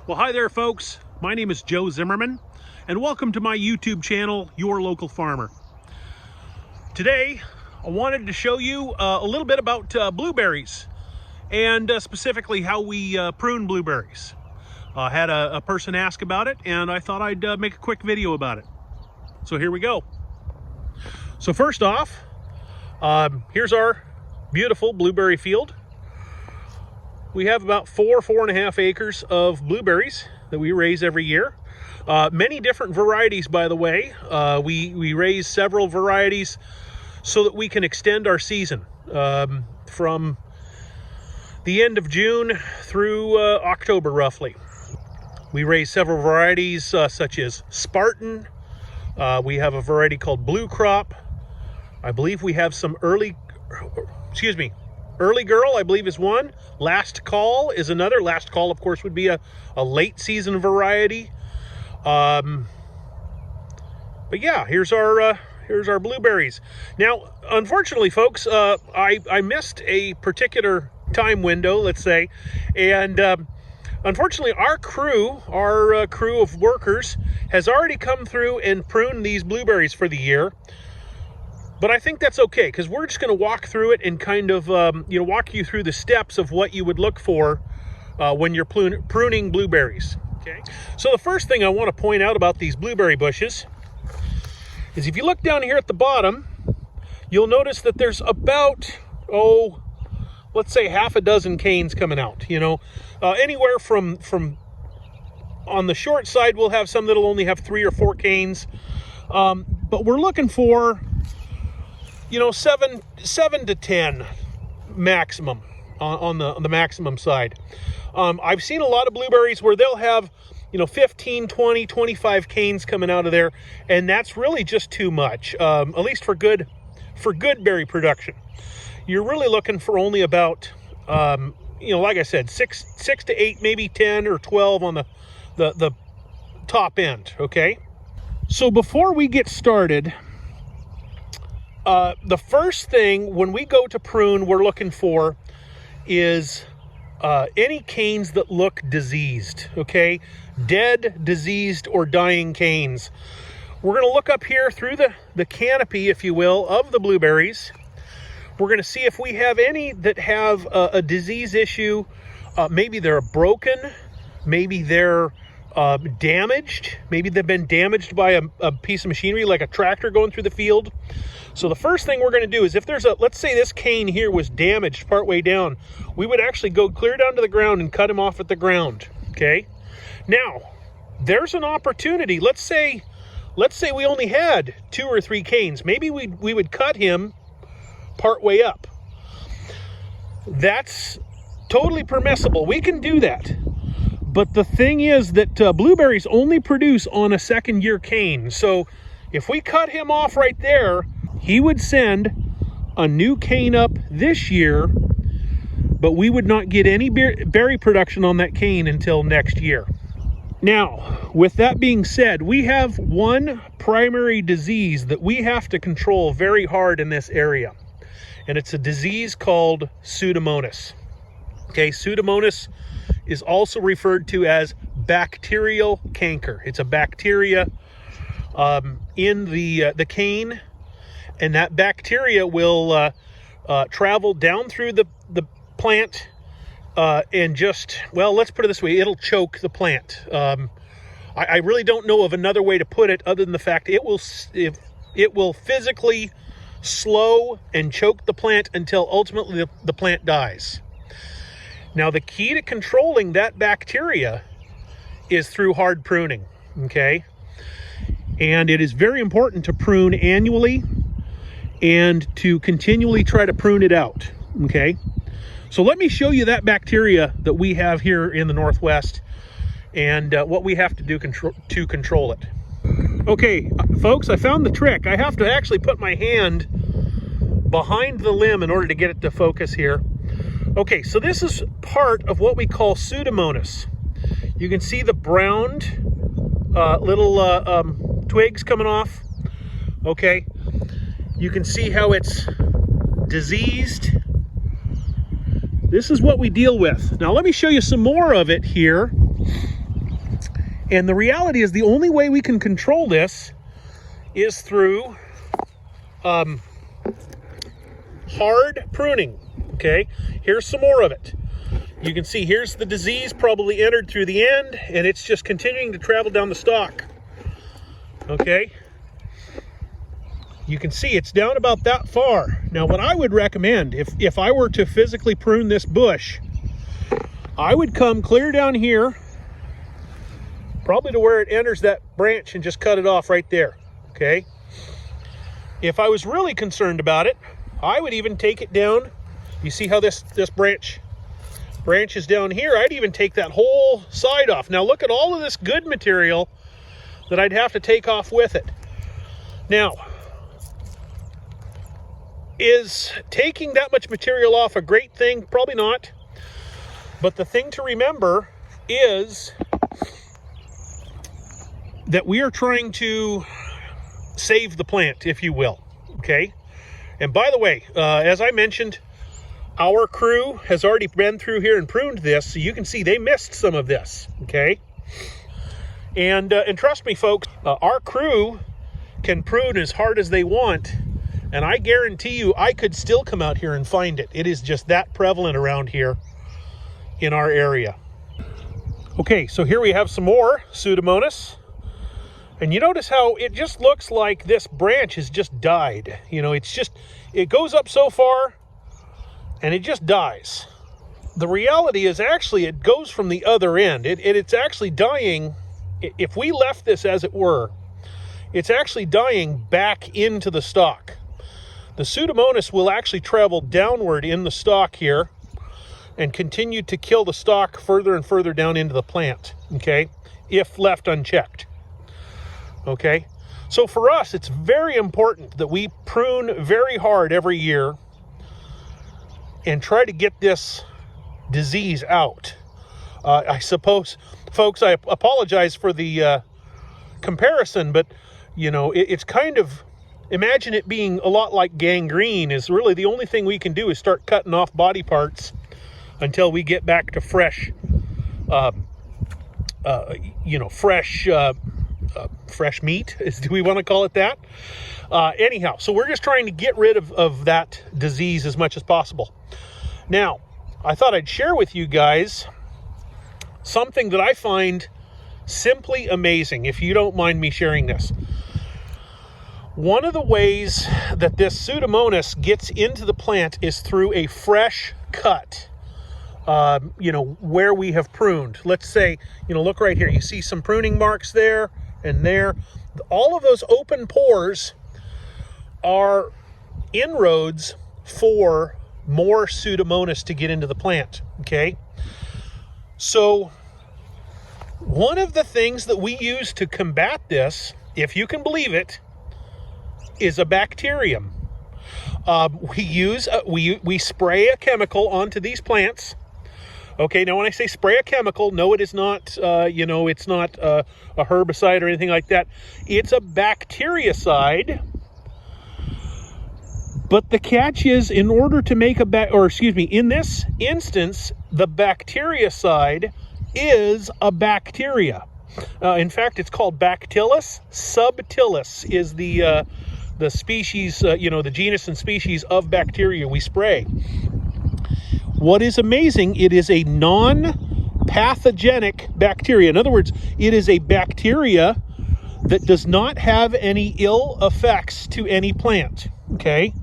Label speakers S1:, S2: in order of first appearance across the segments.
S1: Well, hi there, folks. My name is Joe Zimmerman, and welcome to my YouTube channel, Your Local Farmer. Today, I wanted to show you a little bit about blueberries, and specifically how we prune blueberries. I had a person ask about it, and I thought I'd make a quick video about it. So here we go. So first off, here's our beautiful blueberry field. We have about 4.5 acres of blueberries that we raise every year. Many different varieties, by the way. We raise several varieties so that we can extend our season from the end of June through October, roughly. We raise several varieties such as Spartan. We have a variety called Blue Crop. I believe we have some Early Girl, I believe, is one. Last Call is another. Last Call, of course, would be a late season variety. But yeah, here's our blueberries. Now, unfortunately, folks, I missed a particular time window, let's say, and unfortunately, our crew of workers has already come through and pruned these blueberries for the year. But I think that's okay, because we're just going to walk through it and kind of, walk you through the steps of what you would look for when you're pruning blueberries. Okay. So the first thing I want to point out about these blueberry bushes is if you look down here at the bottom, you'll notice that there's about, let's say half a dozen canes coming out. Anywhere from on the short side, we'll have some that'll only have 3 or 4 canes, but we're looking for 7 to 10 maximum on the maximum side. I've seen a lot of blueberries where they'll have 15, 20, 25 canes coming out of there, and that's really just too much, at least for good berry production. You're really looking for only about like I said, 6 to 8, maybe 10 or 12 on the top end. Okay, so before we get started, the first thing when we go to prune we're looking for is any canes that look diseased, okay? Dead, diseased, or dying canes. We're going to look up here through the canopy, if you will, of the blueberries. We're going to see if we have any that have a disease issue. Maybe they're broken, maybe they're damaged, maybe they've been damaged by a piece of machinery like a tractor going through the field. So the first thing we're going to do is if there's let's say this cane here was damaged partway down, we would actually go clear down to the ground and cut him off at the ground. Okay, now there's an opportunity. Let's say we only had 2 or 3 canes. Maybe we would cut him partway up. That's totally permissible. We can do that. But the thing is that blueberries only produce on a second year cane. So if we cut him off right there, he would send a new cane up this year, but we would not get any berry production on that cane until next year. Now, with that being said, we have one primary disease that we have to control very hard in this area, and it's a disease called Pseudomonas. Okay, Pseudomonas is also referred to as bacterial canker. It's a bacteria in the cane, and that bacteria will travel down through the plant and just, well, let's put it this way, it'll choke the plant. I really don't know of another way to put it other than the fact it will physically slow and choke the plant until ultimately the plant dies. Now, the key to controlling that bacteria is through hard pruning, okay? And it is very important to prune annually and to continually try to prune it out, okay? So let me show you that bacteria that we have here in the Northwest and what we have to do to control it. Okay, folks, I found the trick. I have to actually put my hand behind the limb in order to get it to focus here. Okay, so this is part of what we call Pseudomonas. You can see the browned little twigs coming off. Okay, you can see how it's diseased. This is what we deal with. Now let me show you some more of it here. And the reality is the only way we can control this is through hard pruning, okay? Here's some more of it. You can see here's the disease probably entered through the end, and it's just continuing to travel down the stalk, okay? You can see it's down about that far. Now, what I would recommend, if I were to physically prune this bush, I would come clear down here, probably to where it enters that branch, and just cut it off right there, okay? If I was really concerned about it, I would even take it down. You see how this branch is down here? I'd even take that whole side off. Now look at all of this good material that I'd have to take off with it. Now, is taking that much material off a great thing? Probably not. But the thing to remember is that we are trying to save the plant, if you will, okay? And by the way, as I mentioned, our crew has already been through here and pruned this, so you can see they missed some of this, okay? And trust me, folks, our crew can prune as hard as they want, and I guarantee you I could still come out here and find it. It is just that prevalent around here in our area. Okay, so here we have some more Pseudomonas. And you notice how it just looks like this branch has just died. You know, it goes up so far and it just dies. The reality is actually it goes from the other end. It's actually dying. If we left this as it were, it's actually dying back into the stalk. The Pseudomonas will actually travel downward in the stalk here and continue to kill the stalk further and further down into the plant, okay, if left unchecked. Okay, so for us, it's very important that we prune very hard every year and try to get this disease out. I suppose, folks, I apologize for the comparison, but, you know, it's kind of, imagine it being a lot like gangrene. Is really the only thing we can do is start cutting off body parts until we get back to fresh, fresh meat, do we want to call it that? Anyhow, so we're just trying to get rid of that disease as much as possible. Now, I thought I'd share with you guys something that I find simply amazing, if you don't mind me sharing this. One of the ways that this Pseudomonas gets into the plant is through a fresh cut. Where we have pruned. Let's say, look right here. You see some pruning marks there and there. All of those open pores are inroads for more Pseudomonas to get into the plant, okay? So one of the things that we use to combat this, if you can believe it, is a bacterium. We spray a chemical onto these plants. Okay, now when I say spray a chemical, no, it is not, it's not a herbicide or anything like that. It's a bactericide. But the catch is, in order to make in this instance, the bactericide is a bacteria. In fact, it's called Bacillus subtilis is the species, the genus and species of bacteria we spray. What is amazing, it is a non-pathogenic bacteria. In other words, it is a bacteria that does not have any ill effects to any plant, okay?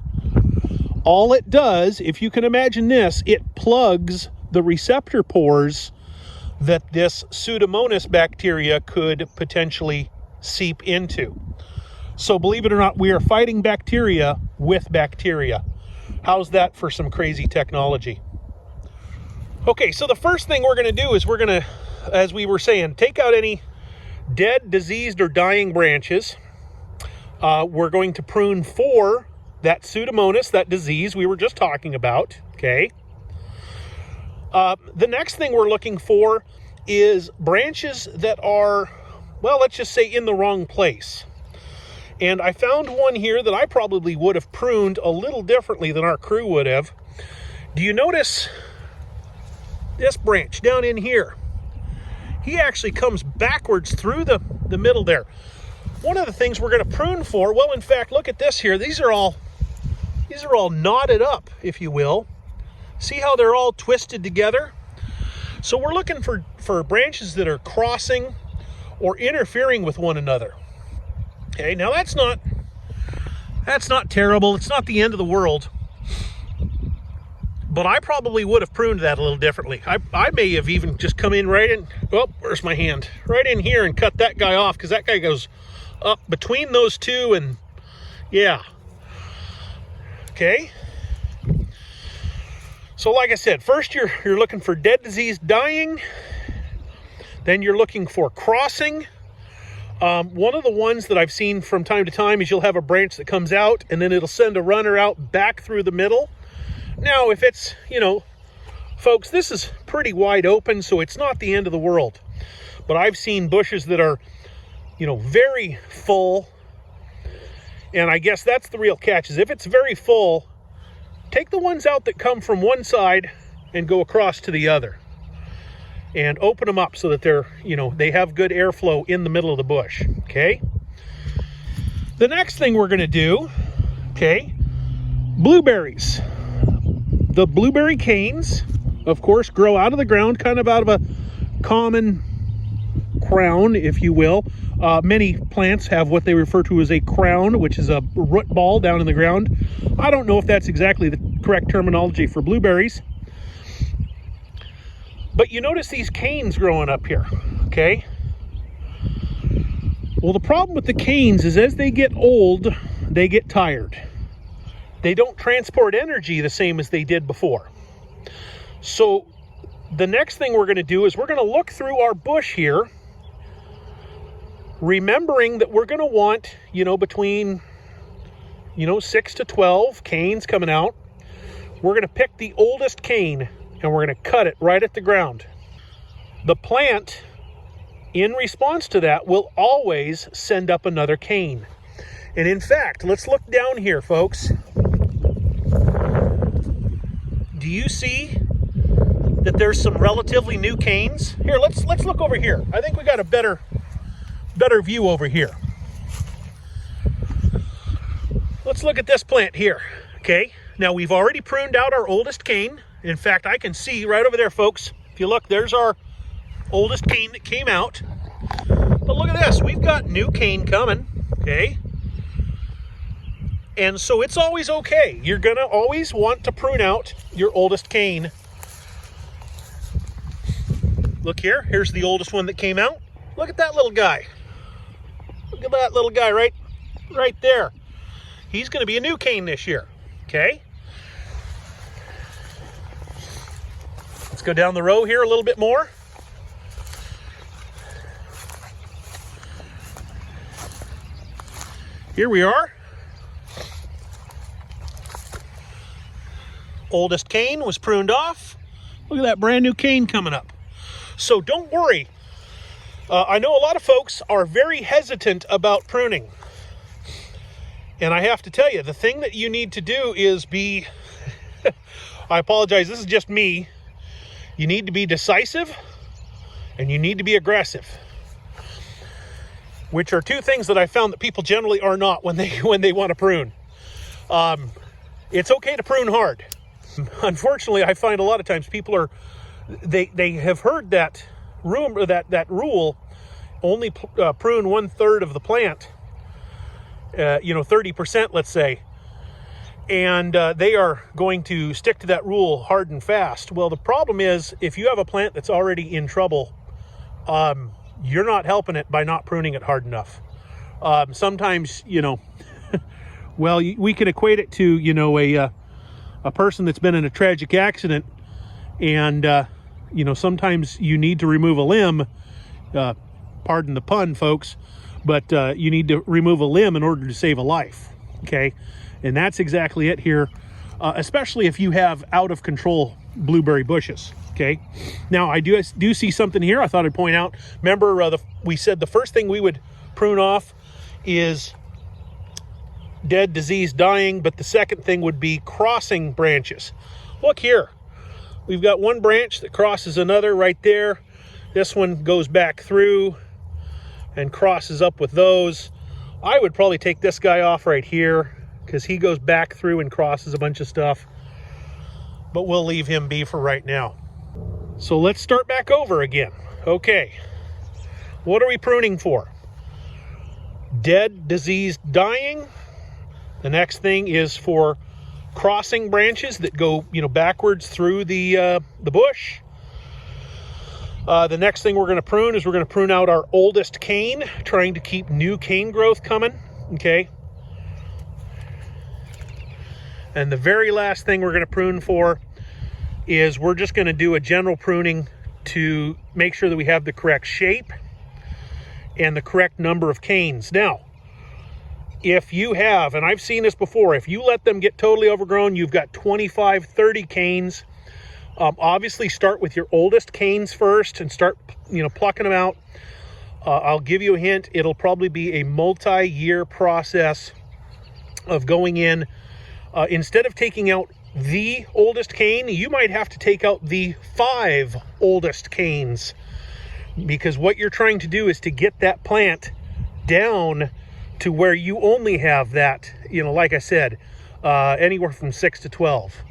S1: All it does, if you can imagine this, it plugs the receptor pores that this Pseudomonas bacteria could potentially seep into. So believe it or not, we are fighting bacteria with bacteria. How's that for some crazy technology? Okay, so the first thing we're going to do is we're going to, as we were saying, take out any dead, diseased, or dying branches. We're going to prune for that Pseudomonas, that disease we were just talking about, okay? The next thing we're looking for is branches that are, well, let's just say in the wrong place. And I found one here that I probably would have pruned a little differently than our crew would have. Do you notice this branch down in here? he actually comes backwards through the middle there. One of the things we're going to prune for, well, in fact, look at this here. These are all knotted up, if you will. See how they're all twisted together? So we're looking for branches that are crossing or interfering with one another. Okay, now that's not terrible. It's not the end of the world. But I probably would have pruned that a little differently. I may have even just come in right in, oh, where's my hand? Right in here and cut that guy off, because that guy goes up between those two, and yeah. Okay. So like I said, first you're looking for dead disease dying. Then you're looking for crossing. One of the ones that I've seen from time to time is you'll have a branch that comes out and then it'll send a runner out back through the middle. Now, if it's, folks, this is pretty wide open, so it's not the end of the world. But I've seen bushes that are, very full. And I guess that's the real catch, is if it's very full, take the ones out that come from one side and go across to the other. And open them up so that they're, they have good airflow in the middle of the bush, okay? The next thing we're gonna do, okay, blueberries. The blueberry canes, of course, grow out of the ground, kind of out of a common crown, if you will. Many plants have what they refer to as a crown, which is a root ball down in the ground. I don't know if that's exactly the correct terminology for blueberries. But you notice these canes growing up here, okay? Well, the problem with the canes is as they get old, they get tired. They don't transport energy the same as they did before. So the next thing we're going to do is we're going to look through our bush here, remembering that we're going to want, between, 6 to 12 canes coming out. We're going to pick the oldest cane and we're going to cut it right at the ground. The plant, in response to that, will always send up another cane. And in fact, let's look down here, folks. Do you see that there's some relatively new canes? Here, let's look over here. I think we got a better view over here. Let's look at this plant here. Okay, now we've already pruned out our oldest cane. In fact, I can see right over there, folks. If you look, there's our oldest cane that came out. But look at this, we've got new cane coming, okay? And so it's always okay. You're gonna always want to prune out your oldest cane. Look here, here's the oldest one that came out. Look at that little guy. Look at that little guy right there. He's gonna be a new cane this year, okay? Let's go down the row here a little bit more. Here we are. Oldest cane was pruned off. Look at that brand new cane coming up. So don't worry. I know a lot of folks are very hesitant about pruning. And I have to tell you, the thing that you need to do is be, I apologize, this is just me. You need to be decisive and you need to be aggressive, which are two things that I found that people generally are not when they want to prune. It's okay to prune hard. Unfortunately, I find a lot of times people they have heard that rule, only prune 1/3 of the plant, 30%, let's say, and they are going to stick to that rule hard and fast. Well, the problem is, if you have a plant that's already in trouble, you're not helping it by not pruning it hard enough. Sometimes, well, we can equate it to, a person that's been in a tragic accident, and, sometimes you need to remove a limb, pardon the pun, folks, but you need to remove a limb in order to save a life, okay? And that's exactly it here, especially if you have out of control blueberry bushes, okay? Now, I do see something here I thought I'd point out. Remember, we said the first thing we would prune off is dead, disease, dying, but the second thing would be crossing branches. Look here. We've got one branch that crosses another right there, This one goes back through and crosses up with those. I would probably take this guy off right here because he goes back through and crosses a bunch of stuff. But we'll leave him be for right now. So let's start back over again. Okay, what are we pruning for? Dead, diseased, dying. The next thing is for crossing branches that go, backwards through the bush. The next thing we're going to prune is we're going to prune out our oldest cane, trying to keep new cane growth coming. Okay. And the very last thing we're going to prune for is we're just going to do a general pruning to make sure that we have the correct shape and the correct number of canes. Now, if you have, and I've seen this before, if you let them get totally overgrown, you've got 25, 30 canes. Obviously start with your oldest canes first and start, plucking them out. I'll give you a hint. It'll probably be a multi-year process of going in. Instead of taking out the oldest cane, you might have to take out the 5 oldest canes, because what you're trying to do is to get that plant down to where you only have that, like I said, anywhere from 6 to 12.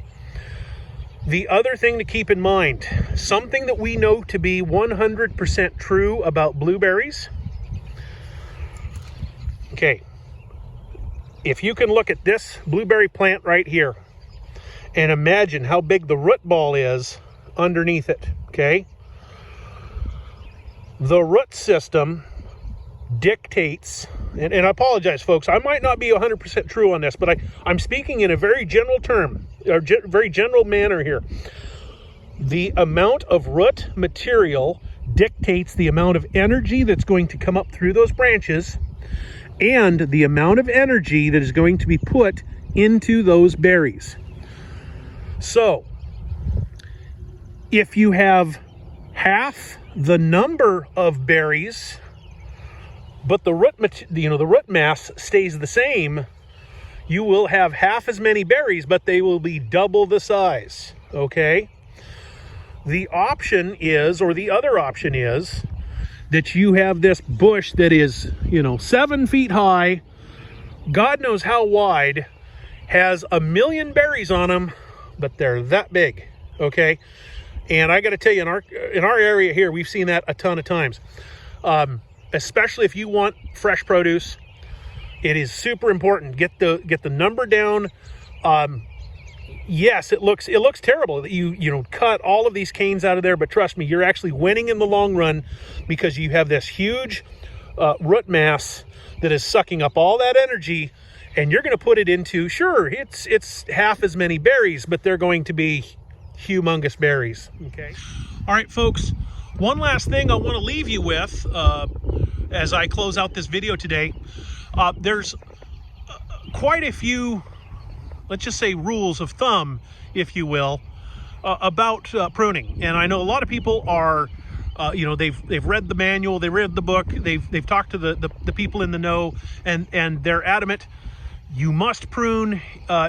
S1: The other thing to keep in mind, something that we know to be 100% true about blueberries. Okay, if you can look at this blueberry plant right here and imagine how big the root ball is underneath it, okay? The root system dictates, and I apologize, folks, I might not be 100% true on this, but I'm speaking in a very general term, or very general manner here. The amount of root material dictates the amount of energy that's going to come up through those branches and the amount of energy that is going to be put into those berries. So, if you have half the number of berries, but the root mass stays the same, you will have half as many berries, but they will be double the size, okay? The option is, or the other option is, that you have this bush that is, 7 feet high, God knows how wide, has 1 million berries on them, but they're that big, okay? And I got to tell you, in our area here, we've seen that a ton of times. Especially if you want fresh produce, it is super important. Get the number down. Yes, it looks terrible that you cut all of these canes out of there, but trust me, you're actually winning in the long run because you have this huge root mass that is sucking up all that energy, and you're going to put it into, sure, it's half as many berries, but they're going to be humongous berries. Okay. All right, folks. One last thing I want to leave you with as I close out this video today. There's quite a few, let's just say, rules of thumb, if you will, about pruning. And I know a lot of people are, they've read the manual, they read the book, they've talked to the people in the know, and they're adamant. You must prune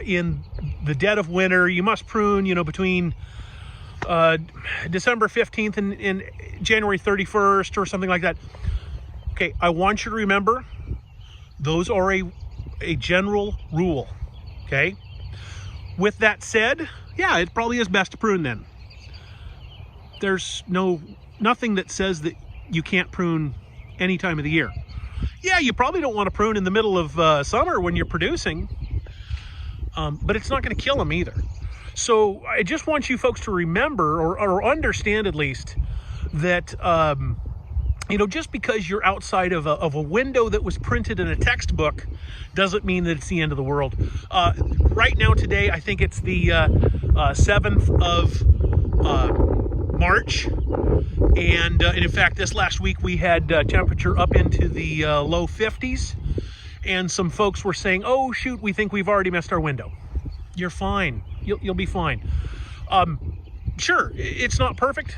S1: in the dead of winter. You must prune, between December 15th and January 31st or something like that. Okay, I want you to remember, those are a general rule, okay? With that said, yeah, it probably is best to prune then. There's nothing that says that you can't prune any time of the year. Yeah, you probably don't want to prune in the middle of summer when you're producing, but it's not going to kill them either. So I just want you folks to remember, or understand at least, that just because you're outside of a window that was printed in a textbook doesn't mean that it's the end of the world. Right now, today, I think it's the 7th of March. And in fact, this last week we had temperature up into the low 50s. And some folks were saying, oh, shoot, we think we've already missed our window. You're fine. You'll be fine. Sure, it's not perfect.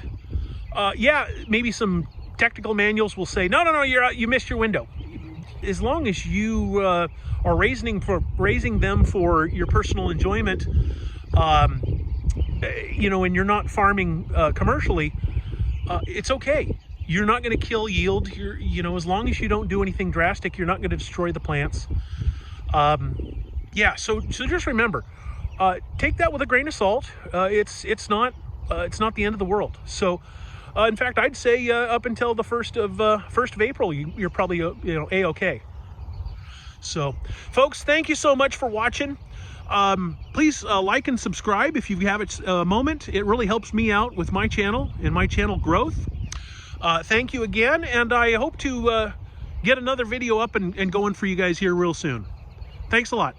S1: Yeah, maybe some technical manuals will say, no, you missed your window. As long as you are raising them for your personal enjoyment, and you're not farming commercially, it's okay. you're not going to kill yield. You know, as long as you don't do anything drastic, you're not going to destroy the plants. Yeah, so just remember, take that with a grain of salt. It's not the end of the world. So, in fact, I'd say up until the 1st of April, you're probably a-okay. So, folks, thank you so much for watching. Please like and subscribe if you have a moment. It really helps me out with my channel and my channel growth. Thank you again, and I hope to get another video up and going for you guys here real soon. Thanks a lot.